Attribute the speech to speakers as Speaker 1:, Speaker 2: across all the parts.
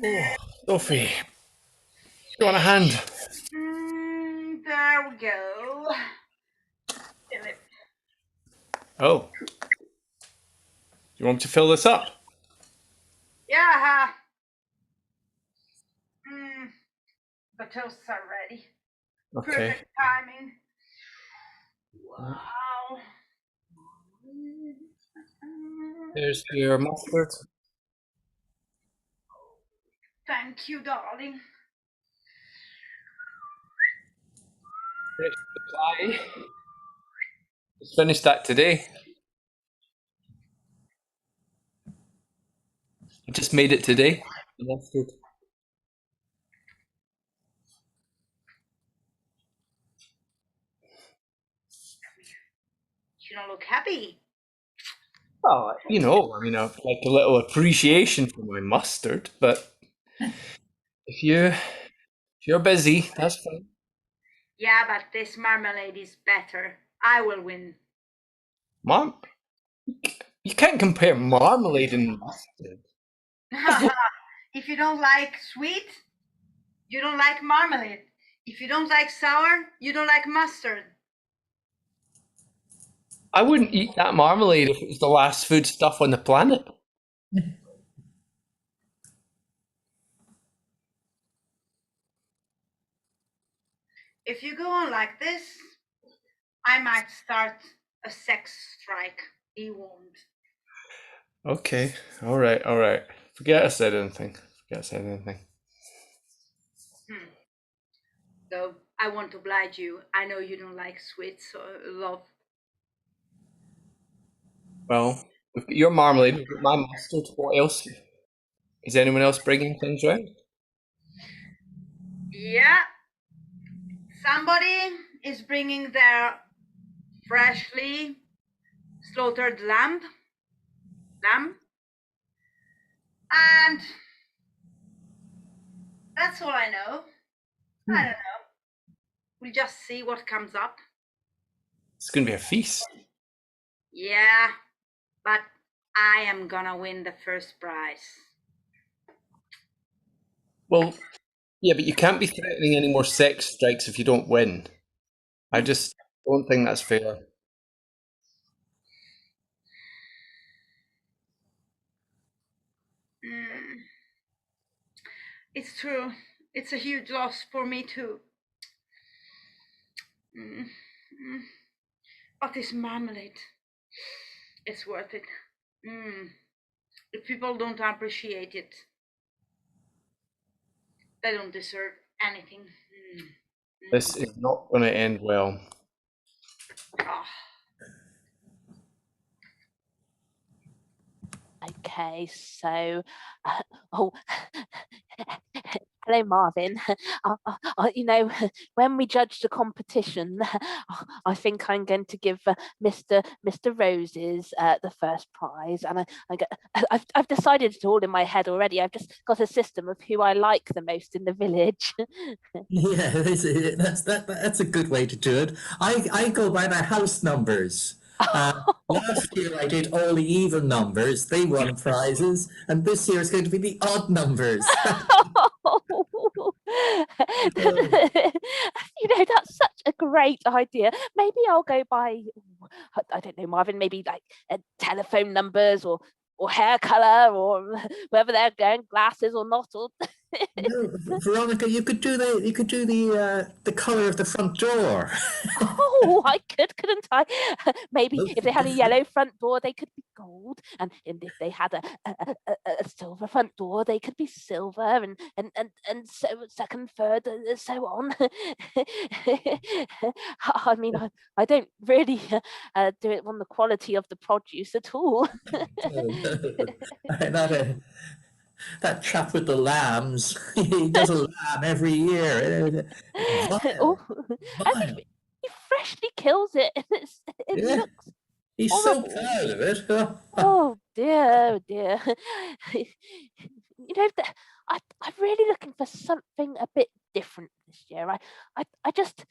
Speaker 1: Oh, Sophie, you want a hand?
Speaker 2: There we go. Philip.
Speaker 1: Oh, you want me to fill this up?
Speaker 2: Yeah. Mm, the toasts are ready.
Speaker 1: Okay.
Speaker 2: Perfect timing. Wow.
Speaker 1: There's your mustard.
Speaker 2: Thank you, darling.
Speaker 1: Fresh supply. Just finished that today. I just made it today. The mustard.
Speaker 2: You don't look happy.
Speaker 1: Oh, I mean, I'd like a little appreciation for my mustard, but if you're busy, that's fine.
Speaker 2: Yeah, but this marmalade is better. I will win.
Speaker 1: Mom, you can't compare marmalade and mustard.
Speaker 2: If you don't like sweet, you don't like marmalade. If you don't like sour, you don't like mustard.
Speaker 1: I wouldn't eat that marmalade if it was the last food stuff on the planet.
Speaker 2: If you go on like this, I might start a sex strike. He won't.
Speaker 1: Okay, all right, all right. Forget I said anything. Forget I said anything.
Speaker 2: Hmm. So I want to oblige you. I know you don't like sweets, so love.
Speaker 1: Well, we've got your marmalade, we've got my mustard. What else? Is anyone else bringing things round?
Speaker 2: Yeah, somebody is bringing their freshly slaughtered lamb, and that's all I know. I don't know. We'll just see what comes up.
Speaker 1: It's going to be a feast.
Speaker 2: Yeah, but I am gonna win the first prize.
Speaker 1: Well, yeah, but you can't be threatening any more sex strikes if you don't win. I just don't think that's fair.
Speaker 2: Mm, it's true. It's a huge loss for me too. Mm, mm. But this marmalade, it's worth it. Mm. If people don't appreciate it, they don't deserve anything. Mm.
Speaker 1: This
Speaker 2: Mm.
Speaker 1: is not going to end well.
Speaker 2: Oh.
Speaker 3: Okay, so, oh, hello, Marvin. When we judge the competition, I think I'm going to give Mr. Roses the first prize, and I've decided it all in my head already. I've just got a system of who I like the most in the village.
Speaker 4: Yeah, that's a good way to do it. I go by my house numbers. Last year I did all the even numbers. They won prizes, and this year it's going to be the odd numbers.
Speaker 3: That's such a great idea. Maybe I'll go by, I don't know, Marvin, maybe like telephone numbers or hair color or whether they're going glasses or not. Or
Speaker 4: No, Veronica, you could do the color of the front door.
Speaker 3: oh, I couldn't I? Maybe if they had a yellow front door, they could be gold, and if they had a silver front door, they could be silver, and so second, third, so on. I mean, I don't really do it on the quality of the produce at all.
Speaker 4: That that chap with the lambs, he does a lamb every year.
Speaker 3: Oh,
Speaker 4: Vile,
Speaker 3: and
Speaker 4: vile.
Speaker 3: he freshly kills it, and it
Speaker 4: Yeah,
Speaker 3: looks
Speaker 4: he's so
Speaker 3: horrible.
Speaker 4: proud of it.
Speaker 3: Oh dear, oh dear. I'm really looking for something a bit different this year. I just,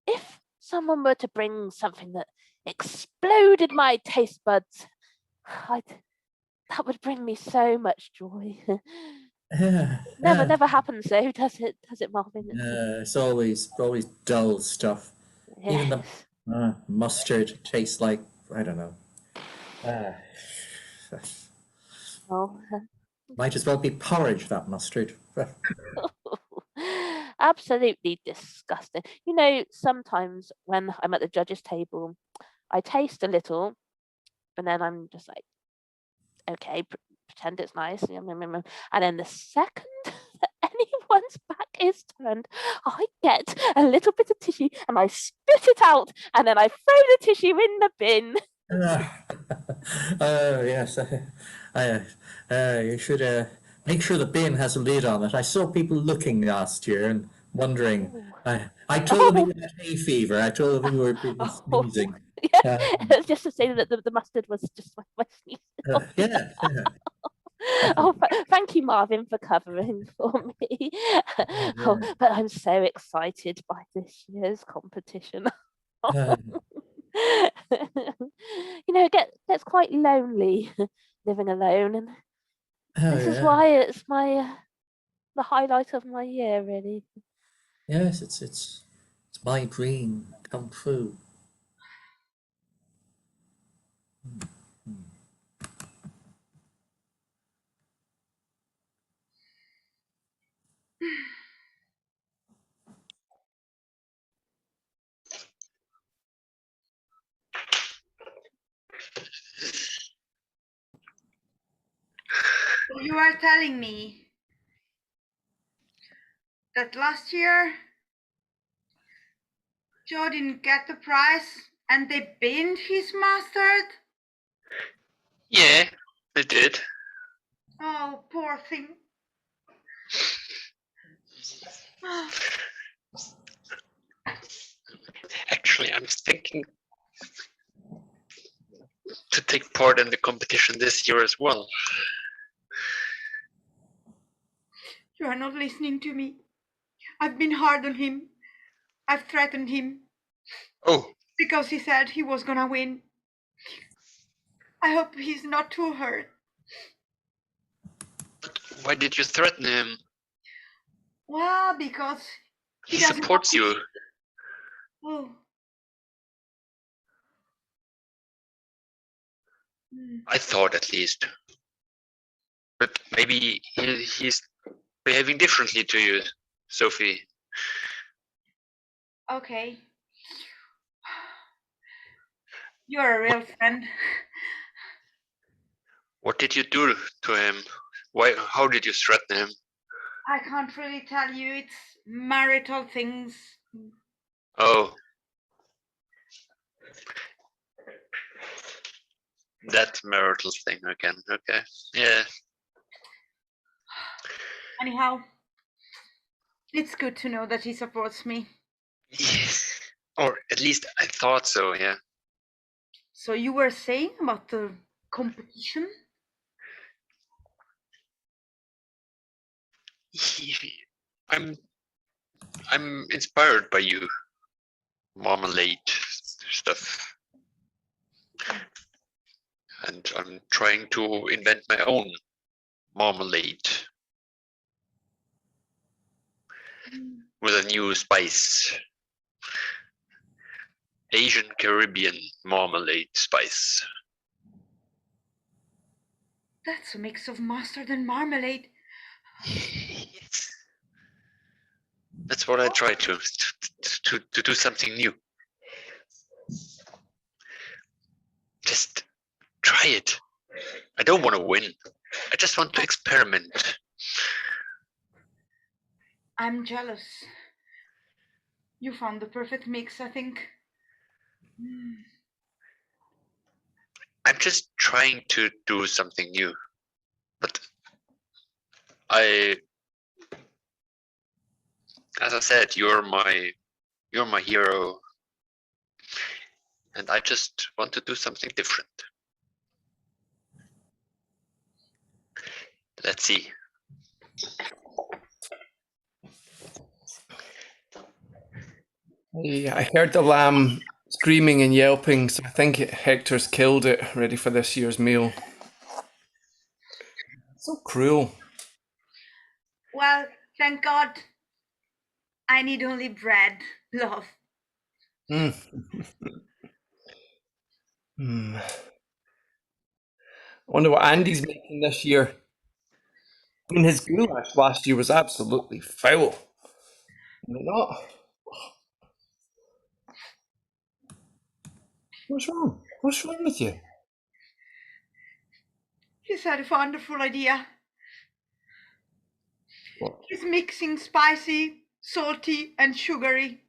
Speaker 3: if someone were to bring something that exploded my taste buds, I'd, that would bring me so much joy. Never happens though, does it? Does it, Marvin?
Speaker 4: It's always dull stuff. Even the
Speaker 3: Yes.
Speaker 4: mustard tastes like, I don't know. Uh,
Speaker 3: Well,
Speaker 4: might as well be porridge, that mustard.
Speaker 3: absolutely disgusting. You know, sometimes when I'm at the judges' table, I taste a little, and then I'm just like, okay, pretend it's nice. And then the second that anyone's back is turned, I get a little bit of tissue and I spit it out, and then I throw the tissue in the bin.
Speaker 4: Yes. You should make sure the bin has a lid on it. I saw people looking last year and wondering.
Speaker 3: Oh,
Speaker 4: I told them
Speaker 3: oh,
Speaker 4: you had hay fever. I told them you were been
Speaker 3: oh.
Speaker 4: sneezing.
Speaker 3: Yeah,
Speaker 4: Um,
Speaker 3: just to say that the mustard was just my sneeze.
Speaker 4: yeah, yeah.
Speaker 3: Oh, thank you, Marvin, for covering for me. Oh,
Speaker 4: Yeah.
Speaker 3: but I'm so excited by this year's competition.
Speaker 4: Uh,
Speaker 3: You know, it gets quite lonely living alone, and
Speaker 4: oh
Speaker 3: this is
Speaker 4: yeah.
Speaker 3: why it's my the highlight of my year, really.
Speaker 4: Yes, it's my dream come true.
Speaker 2: So you are telling me that last year Joe didn't get the prize and they binned his mustard?
Speaker 5: Yeah, they did.
Speaker 2: Oh, poor thing.
Speaker 5: Actually, I'm thinking to take part in the competition this year as well.
Speaker 2: You are not listening to me. I've been hard on him. I've threatened him
Speaker 5: Oh,
Speaker 2: because he said he was gonna win. I hope he's not too hurt.
Speaker 5: but why did you threaten him?
Speaker 2: Well, because
Speaker 5: He
Speaker 2: doesn't
Speaker 5: supports you.
Speaker 2: Oh. Hmm.
Speaker 5: I thought at least. But maybe he's behaving differently to you, Sophie.
Speaker 2: Okay. You're a real friend.
Speaker 5: What did you do to him? Why? How did you threaten him?
Speaker 2: I can't really tell you. It's marital things.
Speaker 5: Oh, that marital thing again. Okay. Yeah.
Speaker 2: Anyhow, it's good to know that he supports me.
Speaker 5: Yes. Or at least I thought so, yeah.
Speaker 2: So you were saying about the competition?
Speaker 5: I'm inspired by you, Marmalade stuff. And I'm trying to invent my own marmalade with a new spice. Asian Caribbean marmalade spice.
Speaker 2: That's a mix of mustard and marmalade.
Speaker 5: Yes. That's what I try to do something new. Just try it. I don't want to win. I just want to experiment.
Speaker 2: I'm jealous. You found the perfect mix, I think.
Speaker 5: I'm just trying to do something new. But as I said, you're my hero. And I just want to do something different. Let's see.
Speaker 1: Yeah, I heard the lamb screaming and yelping, so I think Hector's killed it, ready for this year's meal. So cruel.
Speaker 2: Well, thank God. I need only bread, love.
Speaker 1: Mm. Mm. I wonder what Andy's making this year. I mean, his goulash last year was absolutely foul. Was it not? What's wrong? What's wrong with you?
Speaker 2: He's had a wonderful idea.
Speaker 1: What?
Speaker 2: He's mixing spicy, salty, and sugary.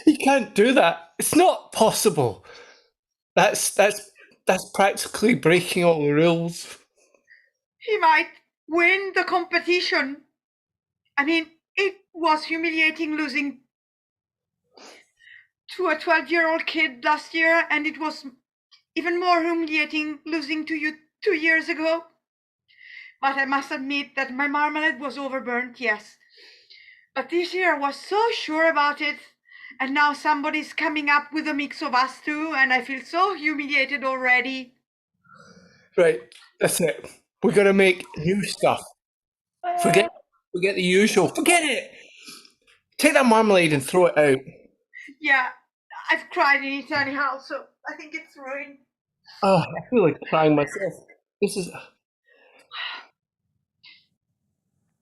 Speaker 1: He can't do that. It's not possible. That's practically breaking all the rules.
Speaker 2: He might win the competition. I mean, it was humiliating losing to a 12-year-old kid last year, and it was even more humiliating losing to you 2 years ago. But I must admit that my marmalade was overburnt, yes. But this year I was so sure about it. And now somebody's coming up with a mix of us two, and I feel so humiliated already.
Speaker 1: Right, that's it. We're gonna make new stuff. Forget the usual. Forget it. Take that marmalade and throw it out.
Speaker 2: Yeah, I've cried in it anyhow, so I think it's ruined.
Speaker 1: Oh, I feel like crying myself. This is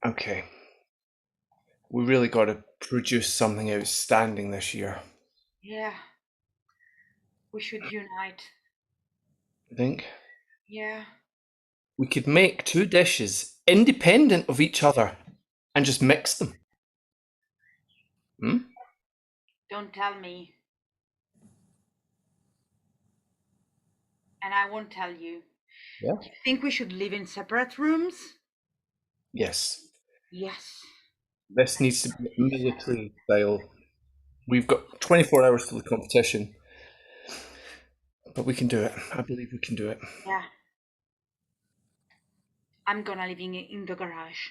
Speaker 1: okay. We really got to produce something outstanding this year.
Speaker 2: Yeah, we should unite.
Speaker 1: I think
Speaker 2: Yeah.
Speaker 1: we could make two dishes independent of each other and just mix them. Hmm?
Speaker 2: Don't tell me. And I won't tell you.
Speaker 1: Yeah.
Speaker 2: Do you think we should live in separate rooms?
Speaker 1: Yes.
Speaker 2: Yes.
Speaker 1: This needs to be military style. We've got 24 hours till the competition, but we can do it. I believe we can do it.
Speaker 2: Yeah. I'm gonna live in the garage.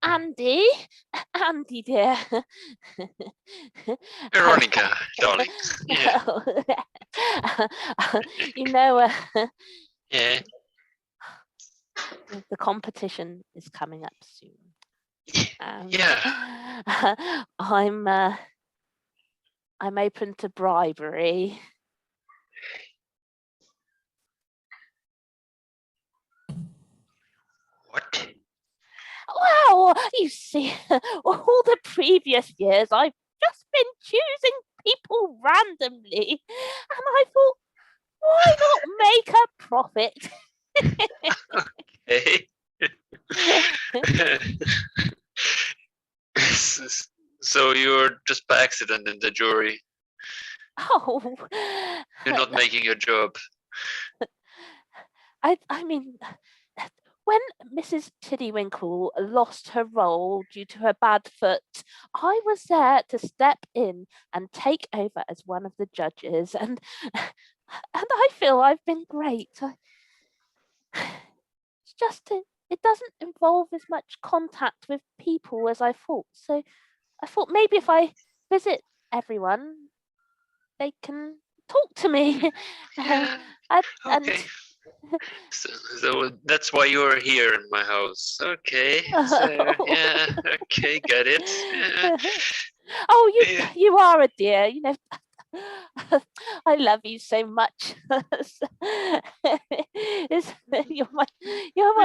Speaker 3: Andy, Andy dear.
Speaker 5: Veronica, darling. Yeah.
Speaker 3: You know,
Speaker 5: Yeah.
Speaker 3: the competition is coming up soon.
Speaker 5: Yeah.
Speaker 3: I'm open to bribery.
Speaker 5: What?
Speaker 3: Well, you see, all the previous years I've just been choosing people randomly, and I thought, why not make a profit?
Speaker 5: Hey. So you're just by accident in the jury.
Speaker 3: Oh,
Speaker 5: You're not making your job.
Speaker 3: I mean, when Mrs. Tiddywinkle lost her role due to her bad foot, I was there to step in and take over as one of the judges, and I feel I've been great. It's just it doesn't involve as much contact with people as I thought. So I thought maybe if I visit everyone, they can talk to me.
Speaker 5: Yeah.
Speaker 3: and
Speaker 5: Okay. So that's why you're here in my house. Okay. So yeah. Okay. Got it. Yeah.
Speaker 3: Oh,
Speaker 5: Yeah.
Speaker 3: you are a dear. You know, I love you so much. It's- you're one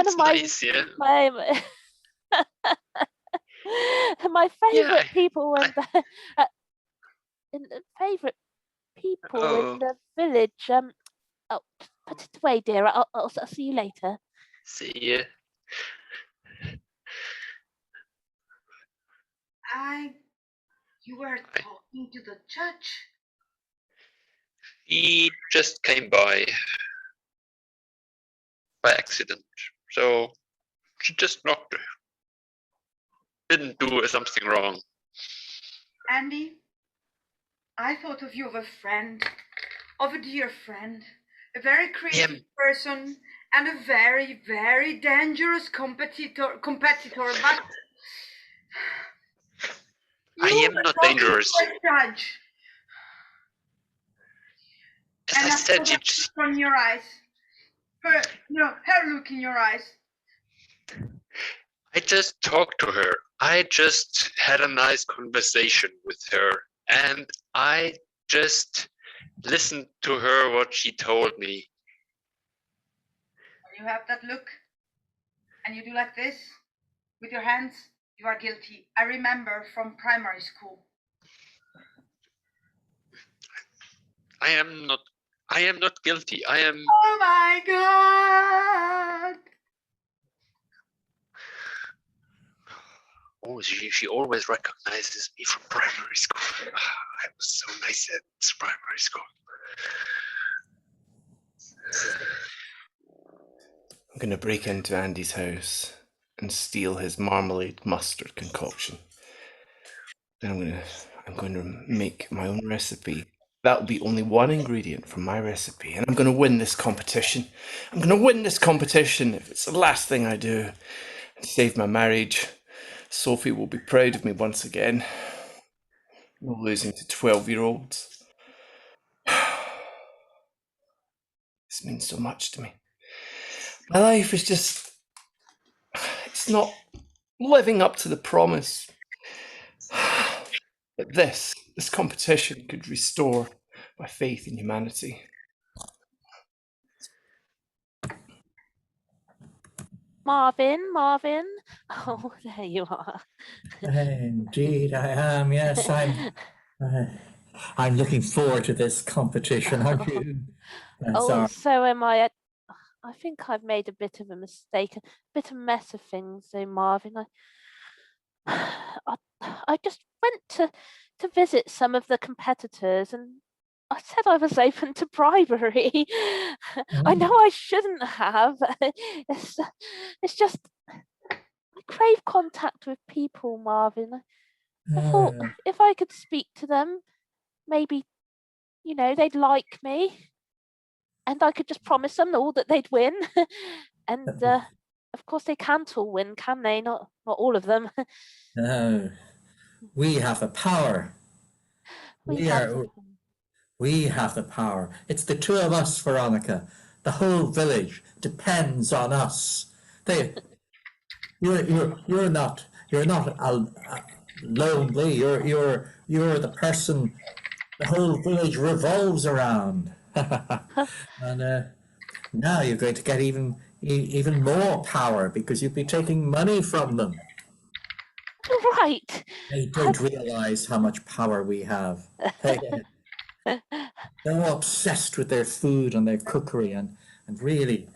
Speaker 5: That's
Speaker 3: of my
Speaker 5: nice. Yeah.
Speaker 3: my my
Speaker 5: Yeah.
Speaker 3: favorite people in the favorite people in
Speaker 5: Oh,
Speaker 3: the village. Oh, put it away, dear. I'll see you later.
Speaker 5: see ya.
Speaker 2: You were talking to the judge.
Speaker 5: He just came by accident. So she just knocked her. Didn't do something wrong.
Speaker 2: Andy, I thought of you of a friend, of a dear friend, a very creative person, and a very, very dangerous competitor. But
Speaker 5: I
Speaker 2: you
Speaker 5: am
Speaker 2: were
Speaker 5: not
Speaker 2: talking
Speaker 5: dangerous.
Speaker 2: to a judge.
Speaker 5: as I said,
Speaker 2: her look on your eyes. Her look in your eyes.
Speaker 5: I just talked to her. I just had a nice conversation with her, and I just listened to her what she told me.
Speaker 2: When you have that look, and you do like this with your hands, you are guilty. I remember from primary school.
Speaker 5: I am not guilty. I am.
Speaker 2: Oh my God!
Speaker 5: Oh, she always recognizes me from primary school. I was so nice at primary school.
Speaker 1: I'm going to break into Andy's house and steal his marmalade mustard concoction. Then I'm going to make my own recipe. That'll be only one ingredient from my recipe, and I'm going to win this competition. I'm going to win this competition if it's the last thing I do and save my marriage. Sophie will be proud of me once again. No losing to 12-year-olds. This means so much to me. My life is just... It's not living up to the promise. But this competition could restore my faith in humanity.
Speaker 3: Marvin. Oh, there you are.
Speaker 4: Indeed, I am. Yes, I'm looking forward to this competition. Aren't you?
Speaker 3: Oh, so am I. I think I've made a bit of a mistake, a bit of a mess of things, though, Marvin. I just went to visit some of the competitors, and I said I was open to bribery. I know I shouldn't have. It's just I crave contact with people, Marvin. I thought if I could speak to them, maybe, they'd like me. And I could just promise them all that they'd win. And of course they can't all win, can they? Not all of them.
Speaker 4: No, we have the power. We have the power. It's the two of us, Veronica. The whole village depends on us. You're not lonely. You're the person the whole village revolves around. And now you're going to get even more power because you'll be taking money from them.
Speaker 3: Right.
Speaker 4: They don't realize how much power we have. They're all obsessed with their food and their cookery, and really,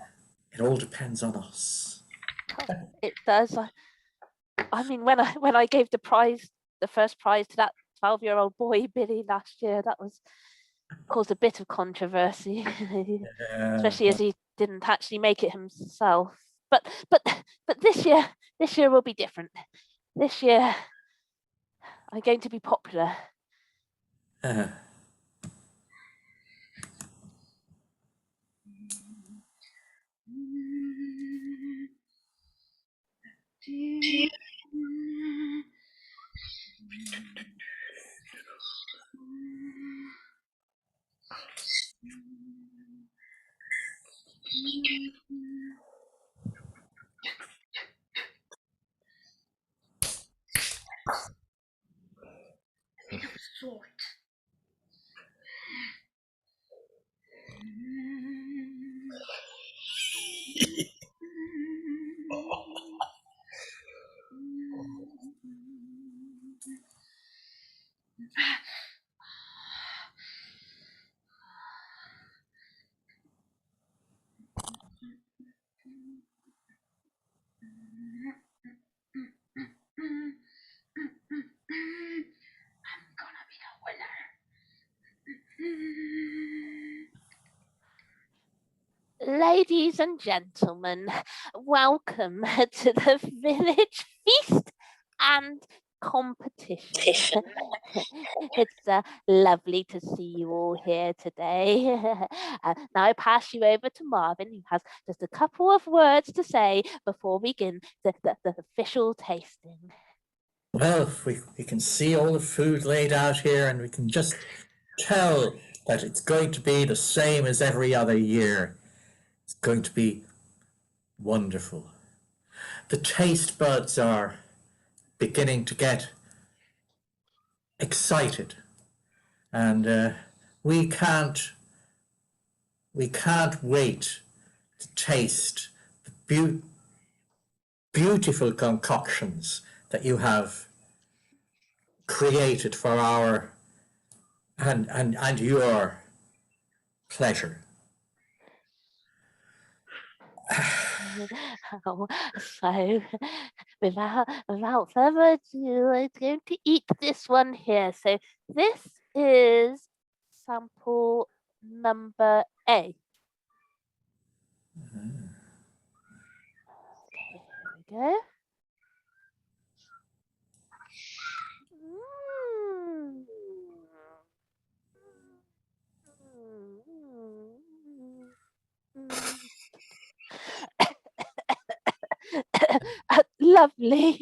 Speaker 4: it all depends on us.
Speaker 3: It does. I mean, when I gave the first prize to that 12-year-old boy Billy last year, that caused a bit of controversy, especially as he didn't actually make it himself. But this year will be different. This year, I'm going to be popular.
Speaker 2: Sort. I'm gonna be a winner.
Speaker 3: Ladies and gentlemen, welcome to the village feast and competition. It's lovely to see you all here today. Now I pass you over to Marvin, who has just a couple of words to say before we begin the official tasting.
Speaker 4: Well, we can see all the food laid out here, and we can just tell But it's going to be the same as every other year. It's going to be wonderful. The taste buds are beginning to get excited, and we can't wait to taste the beautiful concoctions that you have created for our and your pleasure.
Speaker 3: Oh, so, without further ado, I'm going to eat this one here. So this is sample number A. Okay, here we go. Lovely.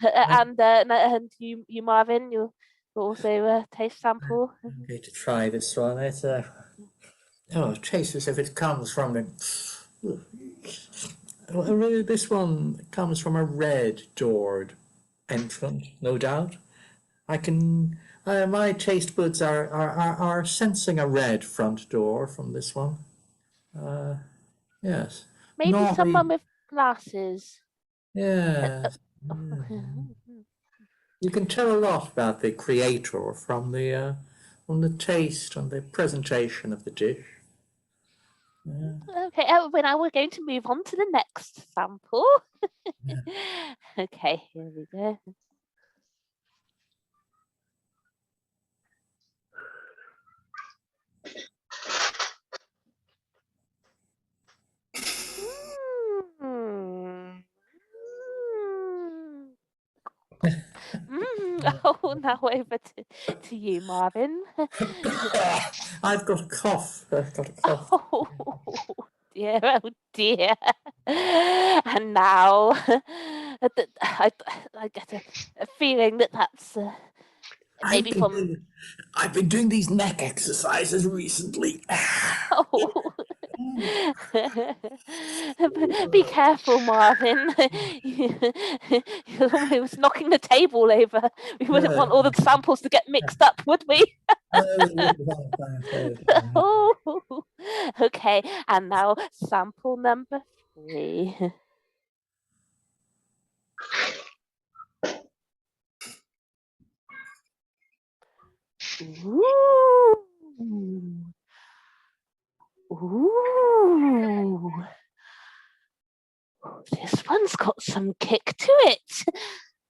Speaker 3: And you Marvin, you also taste sample.
Speaker 4: I'm going to try this one. It's it tastes as if it comes from the. Well, really, this one comes from a red doored entrance, no doubt. I can. My taste buds are sensing a red front door from this one. Yes.
Speaker 3: Maybe
Speaker 4: Not
Speaker 3: someone with glasses.
Speaker 4: yes. You can tell a lot about the creator from the taste and the presentation of the dish.
Speaker 3: Okay, well, now we're going to move on to the next sample. Okay, here we go. Oh, now over to you, Marvin.
Speaker 4: I've got a cough. I've got a cough.
Speaker 3: Oh dear, oh dear. And now I get a feeling that that's maybe from.
Speaker 4: I've been doing these neck exercises recently.
Speaker 3: Oh. Be careful, Marvin. You're almost knocking the table over. We wouldn't want all the samples to get mixed up, would we? Oh, okay. And now sample number 3. Ooh. Ooh. This one's got some kick to it.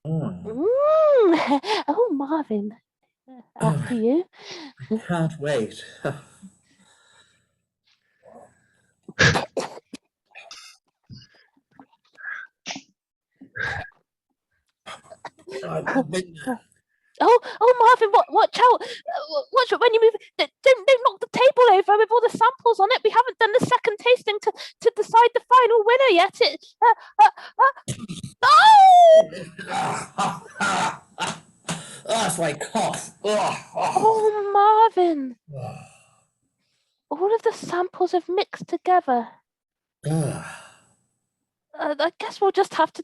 Speaker 3: Oh, Marvin, after you.
Speaker 4: I can't wait. I've been,
Speaker 3: Oh, Marvin, watch out! Watch out when you move. Don't knock the table over with all the samples on it. We haven't done the second tasting to decide the final winner yet. Oh!
Speaker 4: That's my cough.
Speaker 3: Oh, Marvin! All of the samples have mixed together. I guess we'll just have to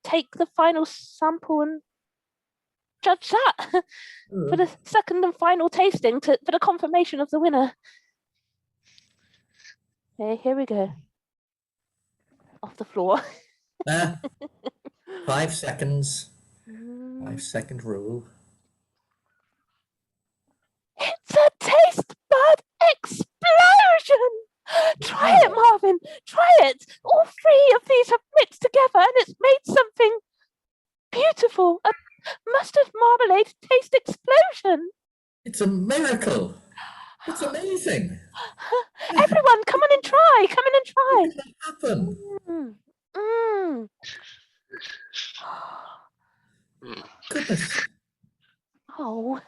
Speaker 3: take the final sample and judge that for the second and final tasting for the confirmation of the winner. Okay, here we go. Off the floor.
Speaker 4: 5 seconds. 5-second rule.
Speaker 3: It's a taste bud explosion! Try it, Marvin. Try it. All 3 of these have mixed together and it's made something beautiful. A mustard marmalade taste explosion.
Speaker 4: It's a miracle. It's amazing.
Speaker 3: Everyone, come on and try. Come in and try.
Speaker 4: How did that happen? Goodness.
Speaker 3: Oh.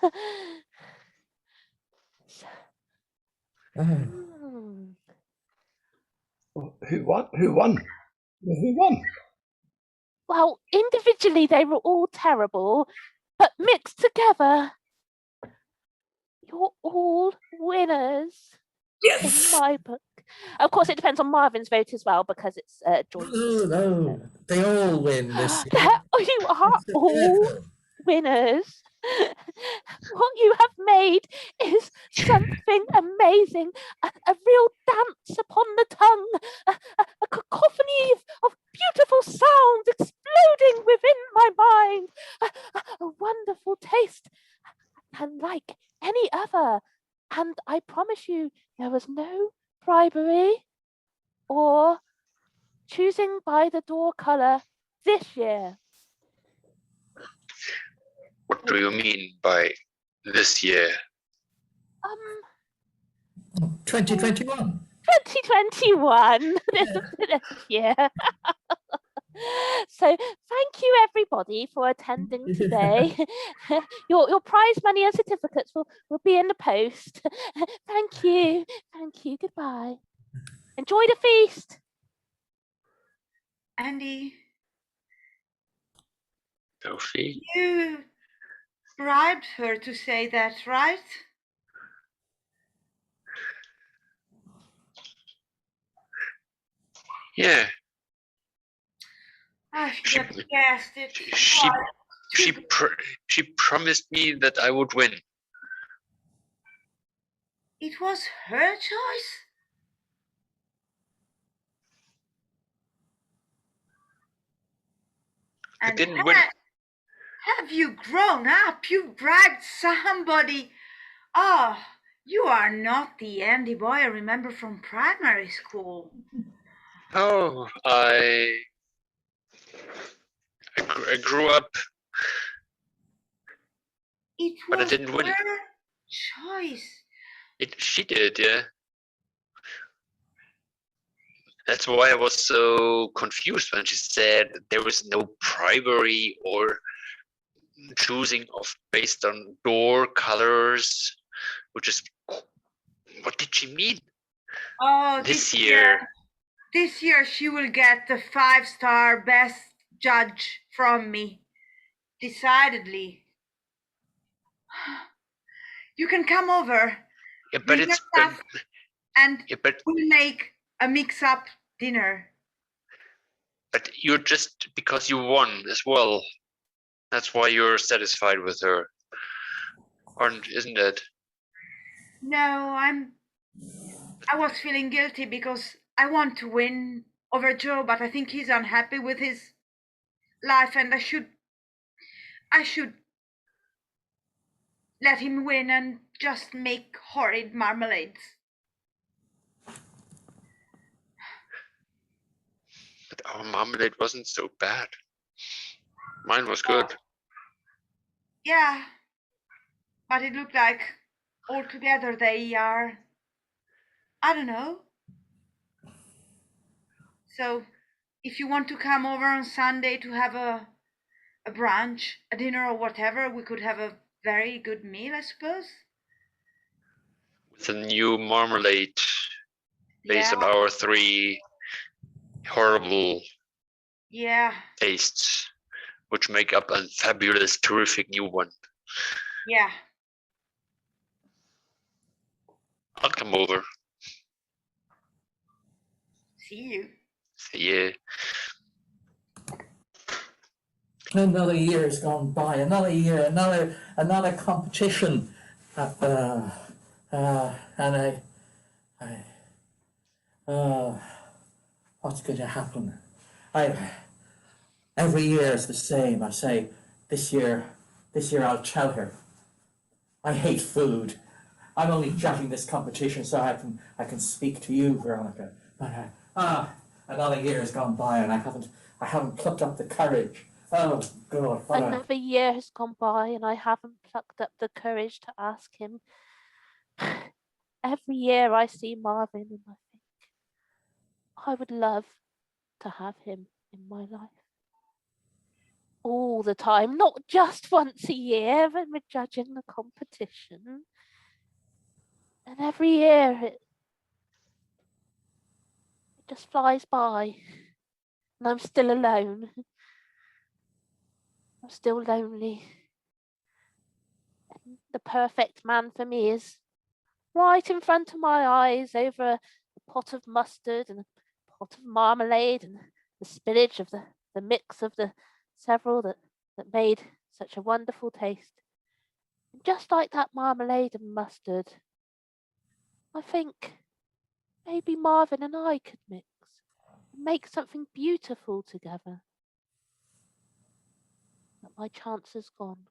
Speaker 1: Who won? Who won? Who won?
Speaker 3: Well, individually they were all terrible, but mixed together, You're all winners in
Speaker 4: Yes!
Speaker 3: my book. Of course, it depends on Marvin's vote as well because it's joint.
Speaker 4: No, they all win this year.
Speaker 3: You are
Speaker 4: It's
Speaker 3: all
Speaker 4: awful.
Speaker 3: winners. What you have made is something amazing. A real dance upon the tongue, a cacophony of beautiful sounds exploding within my mind, a wonderful taste, unlike any other. And I promise you, there was no bribery or choosing by the door colour this year.
Speaker 5: What do you mean by this year?
Speaker 4: 2021.
Speaker 3: 2021, this year. So thank you everybody for attending today. Your prize money and certificates will be in the post. Thank you. Goodbye. Enjoy the feast.
Speaker 2: Andy,
Speaker 5: Sophie?
Speaker 2: you bribed her to say that, right?
Speaker 5: Yeah,
Speaker 2: I should have guessed it.
Speaker 5: she
Speaker 2: Why?
Speaker 5: she promised me that I would win.
Speaker 2: It was her choice?
Speaker 5: I
Speaker 2: And
Speaker 5: didn't win.
Speaker 2: have you grown up? You bribed somebody. Oh, you are not the Andy boy I remember from primary school.
Speaker 5: Oh, I grew up,
Speaker 2: It
Speaker 5: but I
Speaker 2: was
Speaker 5: didn't win.
Speaker 2: her choice.
Speaker 5: She did, yeah. That's why I was so confused when she said there was no bribery or choosing of based on door colors, which is what did she mean?
Speaker 2: Oh,
Speaker 5: This year.
Speaker 2: This year she will get the 5-star best judge from me. Decidedly. You can come over.
Speaker 5: Yeah, but
Speaker 2: Bring your
Speaker 5: it's
Speaker 2: stuff and
Speaker 5: yeah, but
Speaker 2: we'll make a mix-up dinner.
Speaker 5: you're just because you won as well. That's why you're satisfied with her, isn't it?
Speaker 2: No, I was feeling guilty because I want to win over Joe, but I think he's unhappy with his life and I should let him win and just make horrid marmalades.
Speaker 5: But our marmalade wasn't so bad. Mine was good.
Speaker 2: Yeah, but it looked like altogether they are, I don't know. So if you want to come over on Sunday to have a brunch, a dinner or whatever, we could have a very good meal, I suppose.
Speaker 5: With a new marmalade based
Speaker 2: Yeah,
Speaker 5: on our 3 horrible
Speaker 2: yeah,
Speaker 5: tastes, which make up a fabulous, terrific new one.
Speaker 2: yeah.
Speaker 5: I'll come over.
Speaker 2: See you.
Speaker 5: See ya.
Speaker 4: Another year has gone by. Another year. Another competition. And what's going to happen? Every year is the same. I say, this year I'll tell her. I hate food. I'm only judging this competition so I can speak to you, Veronica. But another year has gone by and I haven't plucked up the courage. Oh God!
Speaker 3: Another year has gone by and I haven't plucked up the courage to ask him. Every year I see Marvin and I think I would love to have him in my life. All the time, not just once a year when we're judging the competition. And every year it just flies by. And I'm still alone. I'm still lonely. the perfect man for me is right in front of my eyes over a pot of mustard and a pot of marmalade and the spillage of the mix of the several that made such a wonderful taste. And just like that marmalade and mustard, I think maybe Marvin and I could mix and make something beautiful together. But my chance is gone.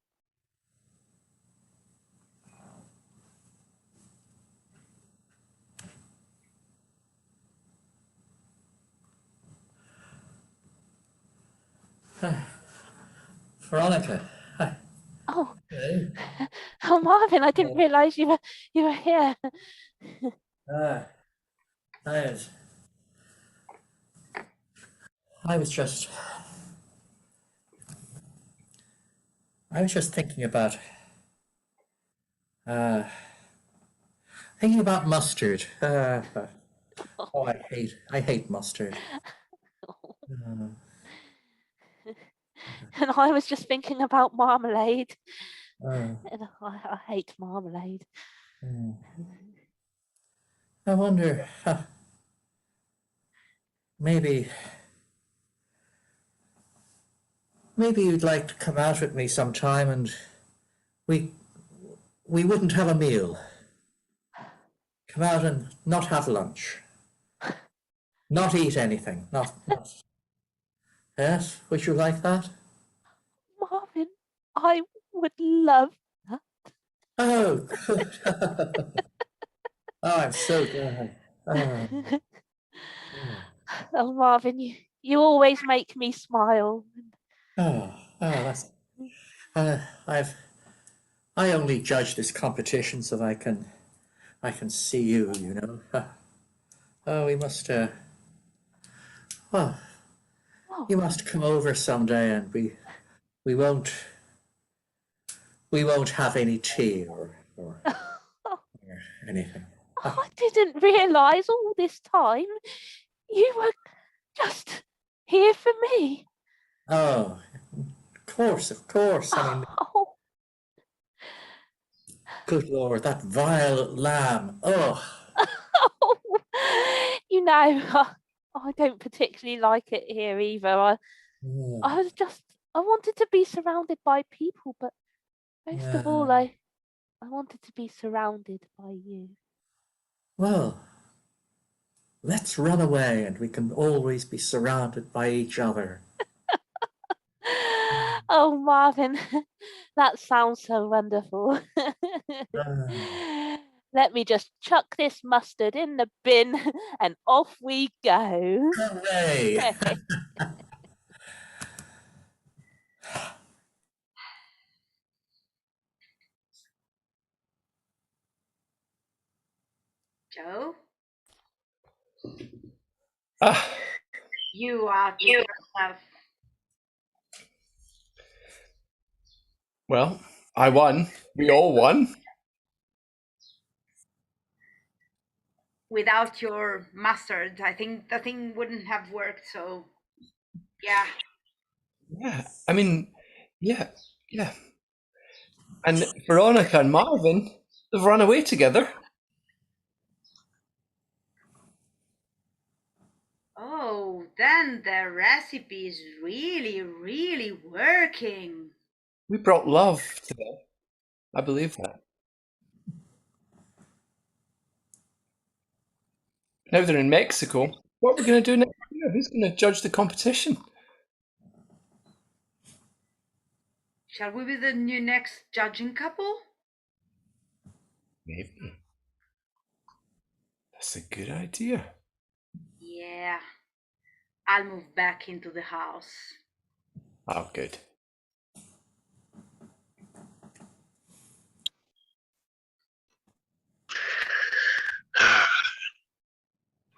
Speaker 4: Veronica. Hi.
Speaker 3: Oh,
Speaker 4: Hello.
Speaker 3: oh, Marvin! I didn't realise you were here.
Speaker 4: Ah, I was, I was just, I was just uh, thinking about mustard. Oh, I hate mustard. Uh,
Speaker 3: And I was just thinking about marmalade,
Speaker 4: uh,
Speaker 3: and I hate marmalade.
Speaker 4: uh, I wonder, maybe, maybe you'd like to come out with me sometime, and we we wouldn't have a meal. Come out and not have lunch, not eat anything, not. Yes, would you like that?
Speaker 3: Marvin, I would love that.
Speaker 4: Oh, good. Oh, I'm so glad. Oh, yeah.
Speaker 3: Oh, Marvin, you always make me smile.
Speaker 4: That's. Uh, I've. I only judge this competition so I can see you. You know. Oh, we must. Well,
Speaker 3: Oh,
Speaker 4: you must come over someday, and we won't we won't have any tea or anything.
Speaker 3: I didn't realise all this time you were just here for me.
Speaker 4: Oh, of course, of course. I mean,
Speaker 3: Oh,
Speaker 4: good Lord, that vile lamb. Oh.
Speaker 3: oh. You know, I don't particularly like it here either. I was just, I wanted to be surrounded by people, but most of all,
Speaker 4: Yeah.
Speaker 3: I wanted to be surrounded by you.
Speaker 4: Well, let's run away and we can always be surrounded by each other.
Speaker 3: Oh, Marvin, that sounds so wonderful.
Speaker 4: Ah,
Speaker 3: Let me just chuck this mustard in the bin and off we go.
Speaker 4: hooray!
Speaker 2: Joe,
Speaker 1: Ah,
Speaker 2: you are to yourself.
Speaker 1: well, I won. We all won.
Speaker 2: Without your mustard, I think the thing wouldn't have worked. So, yeah.
Speaker 1: Yeah, I mean, yeah, yeah. And Veronica and Marvin, they've run away together.
Speaker 2: Oh, then the recipe is really, really working.
Speaker 1: We brought love to them. I believe that. Now they're in Mexico. What are we going to do next year? Who's going to judge the competition?
Speaker 2: Shall we be the new next judging couple?
Speaker 1: Maybe. That's a good idea.
Speaker 2: Yeah. I'll move back into the house.
Speaker 1: Oh, good.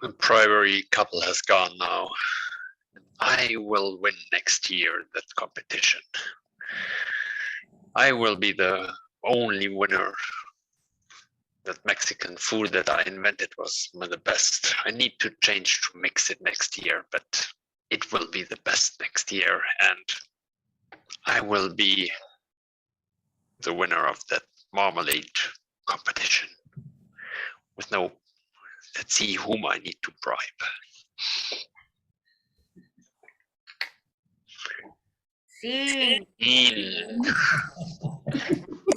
Speaker 5: The primary couple has gone now. I will win next year that competition. I will be the only winner. That Mexican food that I invented was the best. I need to change to mix it next year, but it will be the best next year, and I will be the winner of that marmalade competition with no. Let's see whom I need to bribe.
Speaker 2: Sing.
Speaker 5: In.